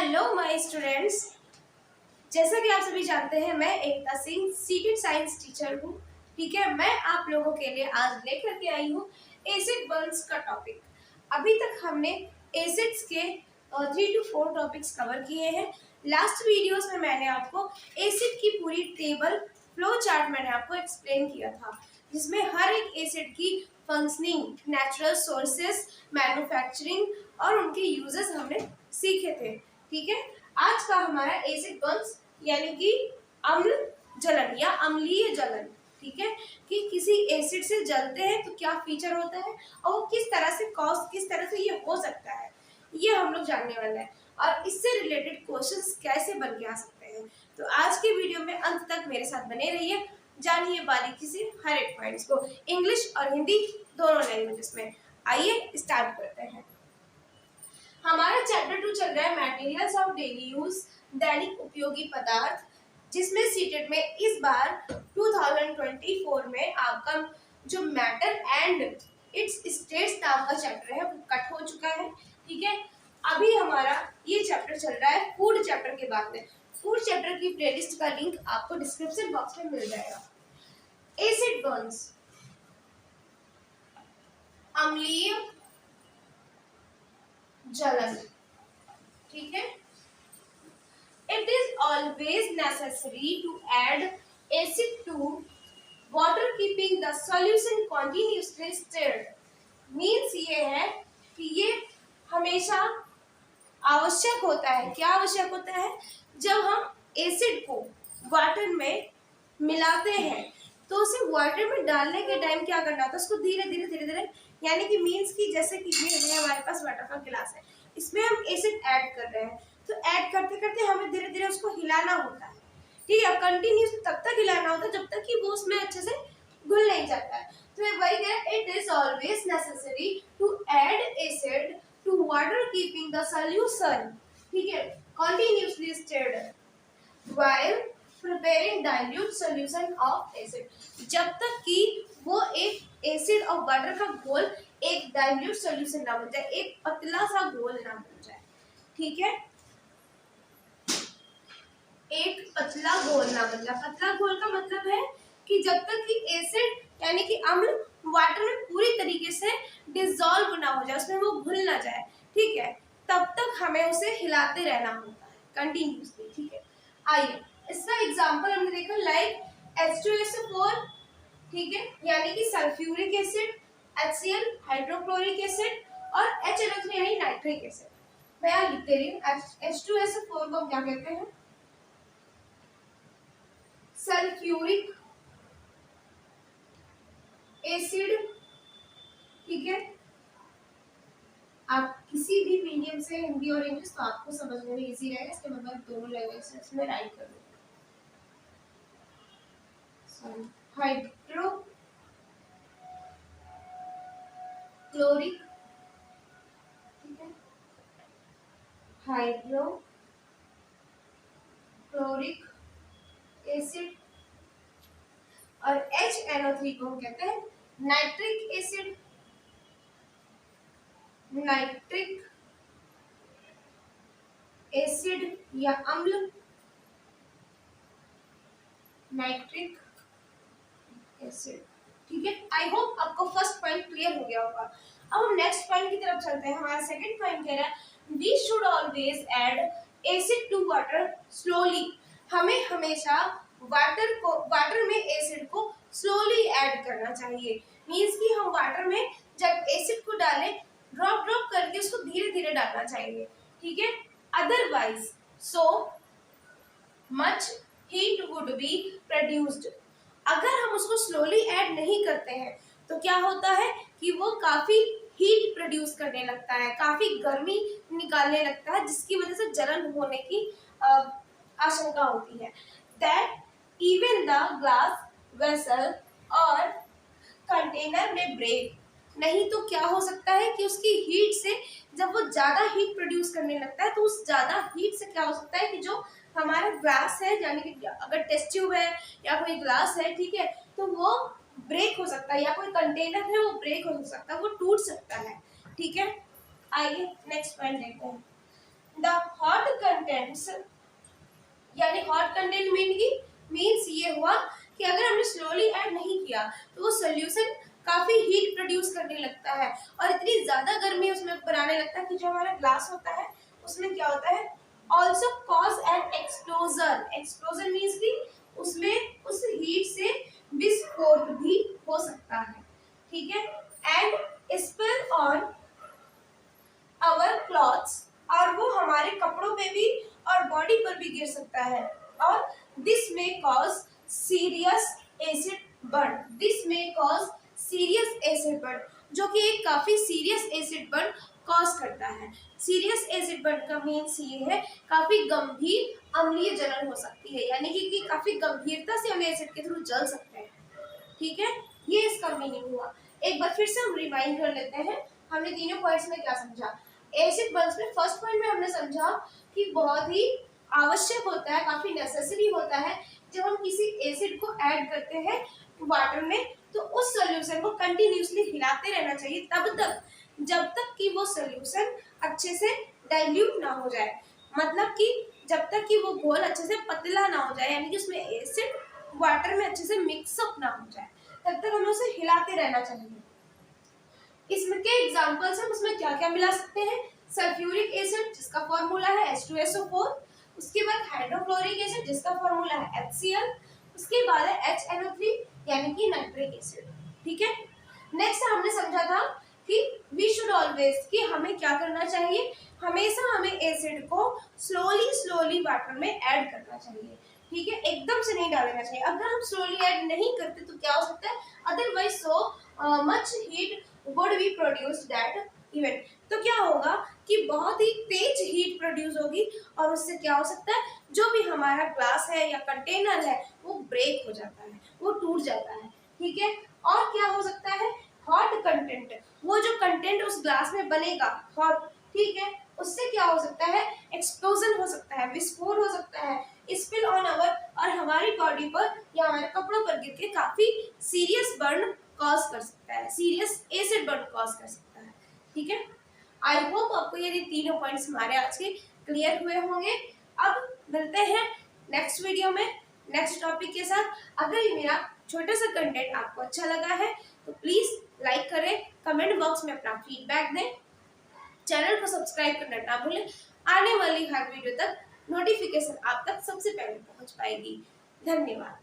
Hello my students. जैसा कि आप सभी जानते हैं, मैं एकता सिंह सीटेड साइंस टीचर हूँ। ठीक है, मैं आप लोगों के लिए आज लेकर के आई हूँ एसिड बर्न्स का टॉपिक। अभी तक हमने एसिड्स के 3 to 4 टॉपिक्स कवर किए हैं। लास्ट वीडियोस में मैंने आपको एसिड की पूरी टेबल फ्लो चार्ट मैंने आपको एक्सप्लेन किया था, जिसमें हर एक एसिड की फंक्शनिंग, नेचुरल सोर्सेस, मैन्युफैक्चरिंग और उनके यूजेस हमने सीखे थे। ठीक है, आज का हमारा एसिड बर्न्स यानी कि अम्ल जलन या अम्लीय जलन। ठीक है, कि किसी एसिड से जलते हैं तो क्या फीचर होता है और वो किस तरह से ये हो सकता है, ये हम लोग जानने वाले हैं और इससे रिलेटेड क्वेश्चंस कैसे बन के आ सकते हैं। तो आज के वीडियो में अंत तक मेरे साथ बने रहिए, जानिए बारीकी से हर एक पॉइंट्स को, इंग्लिश और हिंदी दोनों लैंग्वेजेस में। आइए स्टार्ट करते हैं। हमारा चैप्टर 2 चल रहा है मटेरियल्स ऑफ डेली यूज, दैनिक उपयोगी पदार्थ, जिसमें सीटेट में इस बार 2024 में आपका जो मैटर एंड इट्स स्टेट्स नाम का चैप्टर है वो कट हो चुका है। ठीक है, अभी हमारा ये चैप्टर चल रहा है फूड चैप्टर के बाद में। फूड चैप्टर की प्लेलिस्ट का लिंक आपको डिस्क्रिप्शन बॉक्स में मिल जाएगा। एसिड बर्न्स, अम्लीय जलन। ठीक है, it is always necessary to add acid to water keeping the solution continuously stirred। Means ये है कि ये हमेशा आवश्यक होता है। क्या आवश्यक होता है? जब हम एसिड को वाटर में मिलाते हैं तो उसे वाटर में डालने के टाइम क्या करना होता है, उसको धीरे धीरे यानी कि मीन्स की जैसे कि ये है हमारे पास वाटर का गिलास है, इसमें हम एसिड ऐड कर रहे हैं, तो ऐड करते करते हमें धीरे धीरे उसको हिलाना होता है। ठीक है, कंटिन्यूस तब तक हिलाना होता है जब तक कि वो उसमें अच्छे से घुल नहीं जाता है। तो वही है, it is always necessary to add acid to water keeping the solution. ठीक है, continuously stirred while preparing dilute solution of acid, जब तक कि वो एक एसिड और वाटर का घोल एक डाइल्यूट सॉल्यूशन ना बन जाए, एक पतला सा घोल ना बन जाए। ठीक है, एक पतला घोल ना बन जाए। पतला घोल का मतलब है कि जब तक कि एसिड यानी कि अम्ल वाटर में पूरी तरीके से डिसॉल्व ना हो जाए, उसमें वो घुल ना जाए। ठीक है, तब तक हमें उसे हिलाते रहना होता है कंटिन्यूसली। ठीक है, आइए इसका एग्जांपल हमने देखा, लाइक H2SO4। ठीक है, यानी कि sulphuric acid, HCl hydrochloric acid और HNO3 यानी नाइट्रिक एसिड। मैं यहाँ लिख दे रही हूँ, H2SO4 को हम क्या कहते हैं? Sulphuric acid. ठीक है, आप किसी भी मीडियम से हिंदी और इंग्लिश तो आपको समझने में इजी रहेगा, इसके मतलब दोनों लैंग्वेज में राइट कर दो। हाइड्रो क्लोरिक, ठीक है, हाइड्रो क्लोरिक एसिड और HNO3 को हम कहते हैं नाइट्रिक एसिड। नाइट्रिक एसिड या अम्ल, नाइट्रिक एसिड। ठीक है, आई होप आपको फर्स्ट पॉइंट क्लियर हो गया होगा। अब हम नेक्स्ट पॉइंट की तरफ चलते हैं। हमारा सेकंड पॉइंट कह रहा है we should always add acid to water slowly. हमें हमेशा वाटर में एसिड को स्लोली ऐड करना चाहिए। मींस कि हम वाटर में जब एसिड को डालें, ड्रॉप करके उसको धीरे धीरे डालना चाहिए। ठीक है, otherwise so much heat would be produced. अगर हम उसको स्लोली ऐड नहीं करते हैं तो क्या होता है कि वो काफी हीट प्रोड्यूस करने लगता है, काफी गर्मी निकालने लगता है, जिसकी वजह से जलन होने की आशंका होती है। That even the glass vessel और कंटेनर में ब्रेक। नहीं तो क्या हो सकता है कि उसकी हीट से, जब वो ज्यादा हीट प्रोड्यूस करने लगता है तो उस ज्यादा हीट से क्या हो सकता है कि जो हमारा ग्लास है, यानी कि अगर टेस्ट ट्यूब है या कोई ग्लास है, ठीक है, तो वो ब्रेक हो सकता है, या कोई कंटेनर है वो ब्रेक हो सकता है, वो टूट सकता है। ठीक है, आइए नेक्स्ट पॉइंट देखते हैं। द हॉट कंटेंट्स, यानी हॉट कंटेंट मीन्स ये हुआ कि अगर हमने स्लोली ऐड नहीं किया तो वो सोल्यूशन काफी हीट प्रोड्यूस करने लगता है और इतनी ज्यादा गर्मी उसमें बनाने लगता है कि जो हमारा ग्लास होता है उसमें क्या होता है, also cause an explosion. Explosion means कि उसमें उस हीट से विस्फोट भी हो सकता है, ठीक है। And spill on our clothes, और वो हमारे कपड़ों पे भी और बॉडी पर भी गिर सकता है। और दिस में cause serious acid burn, this में कॉज सीरियस एसिड बर्न, जो कि एक काफी सीरियस एसिड बर्न कॉज करता है। सीरियस एसिड बर्न का मीन्स ये है काफी गंभीर अम्लीय जलन हो सकती है, यानी कि काफी गंभीरता से हम एसिड के थ्रू जल सकते हैं, ठीक है। ये इसका मीनिंग हुआ। एक बार फिर से हम रिवाइंड कर लेते हैं, हमने तीनों पॉइंट्स में क्या समझा। एसिड बर्न्स में फर्स्ट पॉइंट में हमने समझा कि बहुत ही आवश्यक होता है, काफी नेसेसरी होता है जब हम किसी एसिड को ऐड करते हैं वाटर में, तो उस सॉल्यूशन को कंटिन्यूसली हिलाते रहना चाहिए तब तक जब तक कि वो सॉल्यूशन अच्छे से डाइल्यूट ना हो जाए, मतलब कि जब तक कि वो घोल अच्छे से पतला ना हो जाए, यानी कि उसमें एसिड वाटर में अच्छे से मिक्सअप ना हो जाए, तब तक हमें उसे हिलाते रहना चाहिए। इसमें के एग्जांपल्स हम उसमें क्या क्या मिला सकते हैं, सल्फ्यूरिक एसिड जिसका फॉर्मूला है H2SO4, उसके बाद हाइड्रोक्लोरिक एसिड जिसका फॉर्मूला है HCl, उसके बाद है HNO3 यानी कि नाइट्रिक एसिड, ठीक है। नेक्स्ट हमने समझा था कि वी शुड ऑलवेज, कि हमें क्या करना चाहिए, हमेशा हमें एसिड को स्लोली वाटर में ऐड करना चाहिए, ठीक है, एकदम से नहीं डालना चाहिए। अगर हम स्लोली ऐड नहीं करते तो क्या हो सकता है, otherwise so much heat would be produce that event, तो क्या होगा कि बहुत ही तेज हीट प्रोड्यूस होगी और उससे क्या हो सकता है, जो भी हमारा ग्लास है या कंटेनर है वो ब्रेक हो जाता है, वो टूट जाता है, ठीक है। और क्या हो सकता है, हॉट कंटेंट, वो जो कंटेंट उस ग्लास में बनेगा हॉट, ठीक है, उससे क्या हो सकता है, एक्सप्लोजन हो सकता है, विस्फोट हो सकता है, स्पिल ऑन अवर, और हमारी बॉडी पर या हमारे कपड़ों पर गिर के काफी सीरियस बर्न कॉज कर सकता है, सीरियस एसिड बर्न कॉज कर सकता है, ठीक है। आई होप आपको ये तीनों पॉइंट्स हमारे आज के क्लियर हुए होंगे। अब मिलते हैं नेक्स्ट वीडियो में नेक्स्ट टॉपिक के साथ। अगर ये मेरा छोटा सा कंटेंट आपको अच्छा लगा है तो प्लीज लाइक करें, कमेंट बॉक्स में अपना फीडबैक दें, चैनल को सब्सक्राइब करना ना भूलें। आने वाली हर वीडियो तक नोटिफिकेशन आप तक सबसे पहले पहुंच पाएगी। धन्यवाद।